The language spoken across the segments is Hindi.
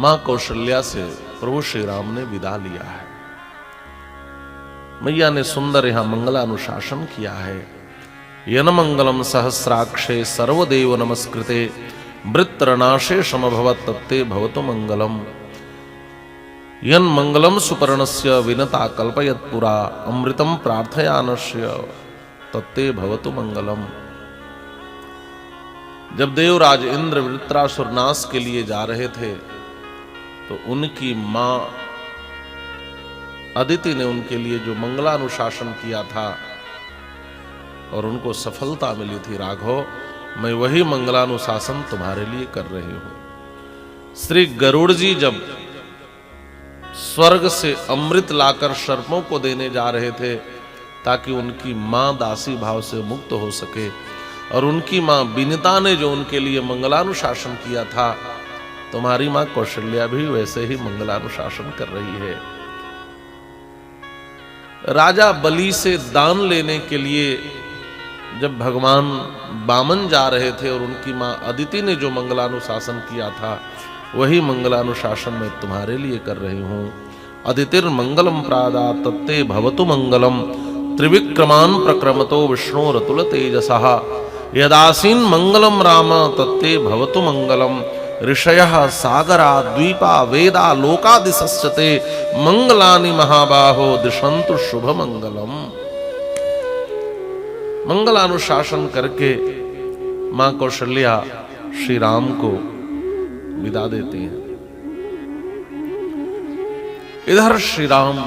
मां कौशल्या से प्रभु श्री राम ने विदा लिया है। मैया ने सुंदर यहां मंगलानुशासन किया है। यन मंगलम सहस्राक्षे सर्वदेव नमस्कृते वृत्रनाशे समभवत् तत्ते भवतु मंगलम। यन मंगलम सुपर्णस्य विनता कल्पयत् पुरा अमृतम प्रार्थयानस्य तत्ते भवतु मंगलम। जब देवराज इंद्र वृत्रासुर नाश के लिए जा रहे थे तो उनकी मां अदिति ने उनके लिए जो मंगलानुशासन किया था और उनको सफलता मिली थी, राघव मैं वही मंगलानुशासन तुम्हारे लिए कर रही हूं। श्री गरुड़ जी जब स्वर्ग से अमृत लाकर सर्पों को देने जा रहे थे ताकि उनकी मां दासी भाव से मुक्त हो सके, और उनकी मां विनिता ने जो उनके लिए मंगलानुशासन किया था, तुम्हारी मां कौशल्या भी वैसे ही मंगलानुशासन कर रही है। राजा बलि से दान लेने के लिए जब भगवान वामन जा रहे थे और उनकी मां अदिति ने जो मंगलानुशासन किया था, वही मंगलानुशासन मैं तुम्हारे लिए कर रही हूं। अदितिर मंगलम प्रादा तत्ते भवतु मंगलम त्रिविक्रमान प्रक्रमतो विष्णु रतुल तेजसः यदासीन मंगलम राम तत्ते भवतु मंगलम। ऋषयः सागरा द्वीपा वेदा लोकादिशस्यते मंगलानि महाबाहो दिशन्तु शुभ मंगलम। मंगलानुशासन करके मां कौशल्या श्री राम को विदा देती हैं। इधर श्री राम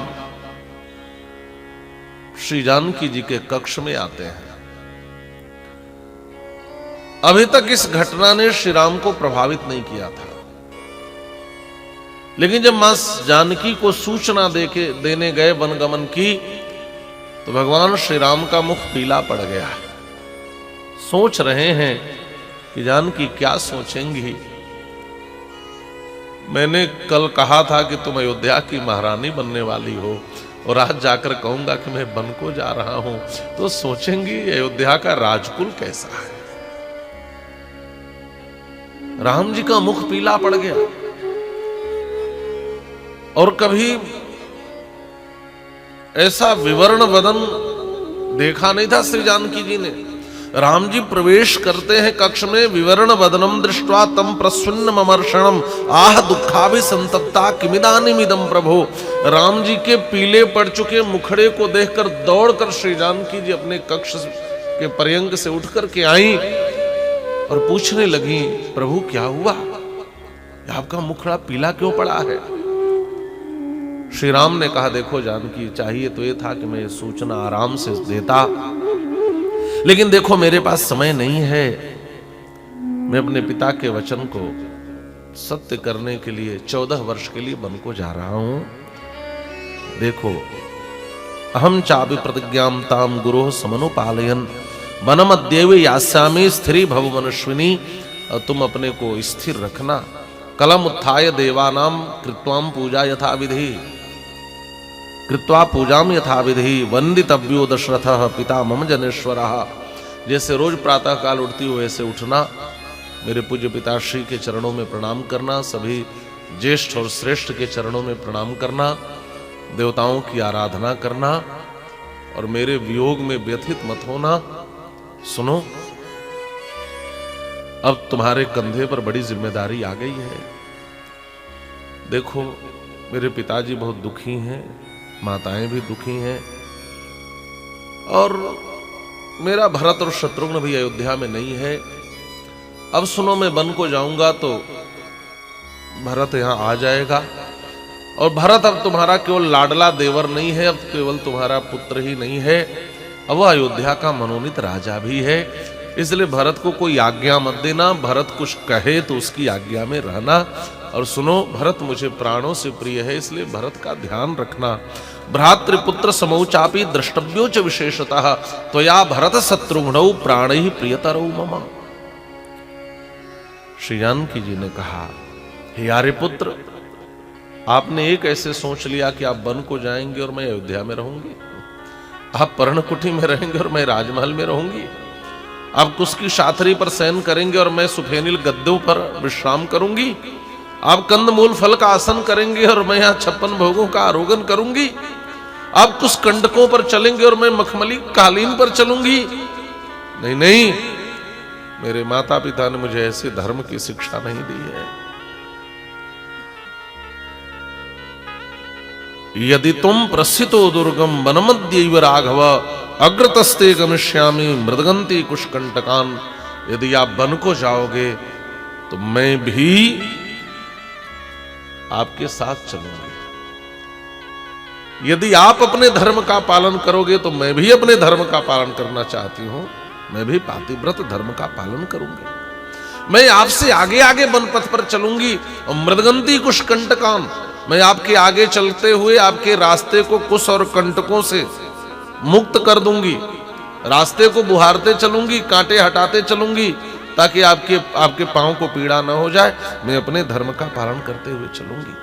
श्री जानकी जी के कक्ष में आते हैं। अभी तक इस घटना ने श्री राम को प्रभावित नहीं किया था, लेकिन जब मां जानकी को सूचना देने गए वनगमन की तो भगवान श्री राम का मुख पीला पड़ गया। सोच रहे हैं कि जानकी क्या सोचेंगी। मैंने कल कहा था कि तुम अयोध्या की महारानी बनने वाली हो, और आज जाकर कहूंगा कि मैं बन को जा रहा हूं, तो सोचेंगी अयोध्या का राजकुल कैसा है। राम जी का मुख पीला पड़ गया, और कभी ऐसा विवर्ण वदन देखा नहीं था श्री जानकी जी ने। राम जी प्रवेश करते हैं कक्ष में, विवर्ण वदनम दृष्ट्वा तम प्रसन्न ममर्षणम आह दुखाभि संतप्ता किमिदानिमिदम प्रभो। राम जी के पीले पड़ चुके मुखड़े को देखकर दौड़कर श्री जानकी जी अपने कक्ष के पर्यंक से उठ करके आई और पूछने लगी, प्रभु क्या हुआ, आपका मुखड़ा पीला क्यों पड़ा है। श्री राम ने कहा, देखो जानकी, चाहिए तो ये था कि मैं ये सूचना आराम से देता, लेकिन देखो मेरे पास समय नहीं है। मैं अपने पिता के वचन को सत्य करने के लिए 14 वर्ष के लिए वन को जा रहा हूं। देखो, अहम चापि प्रतिज्ञाम ताम गुरोः समनुपालयन् वनमद्यैव यास्यामि स्थिरी भव मनस्विनी। और तुम अपने को स्थिर रखना। कलम उत्थाय देवानाम कृत्वाम पूजा यथा विधि, कृत्वा पूजाम यथा विधि वंदितव्यो दशरथः पिता मम जनेश्वरः। जैसे रोज प्रातः काल उठती हो वैसे उठना, मेरे पूज्य पिताश्री के चरणों में प्रणाम करना, सभी ज्येष्ठ और श्रेष्ठ के चरणों में प्रणाम करना, देवताओं की आराधना करना, और मेरे वियोग में व्यथित मत होना। सुनो, अब तुम्हारे कंधे पर बड़ी जिम्मेदारी आ गई है। देखो, मेरे पिताजी बहुत दुखी हैं, माताएं भी दुखी हैं, और मेरा भरत और शत्रुघ्न भी अयोध्या में नहीं है। अब सुनो, मैं वन को जाऊंगा तो भरत यहां आ जाएगा, और भरत अब तुम्हारा केवल लाडला देवर नहीं है, अब केवल तुम्हारा पुत्र ही नहीं है, अब वह अयोध्या का मनोनीत राजा भी है। इसलिए भरत को कोई आज्ञा मत देना, भरत कुछ कहे तो उसकी आज्ञा में रहना। और सुनो, भरत मुझे प्राणों से प्रिय है, इसलिए भरत का ध्यान रखना। भ्रातृपुत्र समौचापि द्रष्टव्यो च विशेषतः त्वया भरत शत्रुघ्नौ प्राणैः प्रियतरौ मम। श्री जानकी जी ने कहा, हे आर्यपुत्र, आपने एक ऐसे सोच लिया कि आप वन को जाएंगे और मैं अयोध्या में रहूंगी, आप पर्णकुटी में रहेंगे और मैं राजमहल में रहूंगी, आप कुश की शाथरी पर शयन करेंगे और मैं सुफेनिल गद्दों पर विश्राम करूंगी। आप कंदमूल फल का आसन करेंगे और मैं यहां 56 भोगों का आरोगन करूंगी। आप कुछ कंटकों पर चलेंगे और मैं मखमली कालीन पर चलूंगी। नहीं नहीं, मेरे माता पिता ने मुझे ऐसे धर्म की शिक्षा नहीं दी है। यदि तुम प्रस्थितो दुर्गम वनमध्यैव राघव अग्रतस्ते गमिष्यामि मृदगंती कुशकंटकान। यदि आप वन को जाओगे तो मैं भी आपके साथ चलूंगी। यदि आप अपने धर्म का पालन करोगे तो मैं भी अपने धर्म का पालन करना चाहती हूं। मैं भी पातिव्रत धर्म का पालन करूंगी। मैं आपसे आगे आगे वन पथ पर चलूंगी और मृदगंती कुशकंटकान, मैं आपके आगे चलते हुए आपके रास्ते को कुश और कंटकों से मुक्त कर दूंगी। रास्ते को बुहारते चलूंगी, कांटे हटाते चलूंगी, ताकि आपके पांव को पीड़ा न हो जाए। मैं अपने धर्म का पालन करते हुए चलूंगी।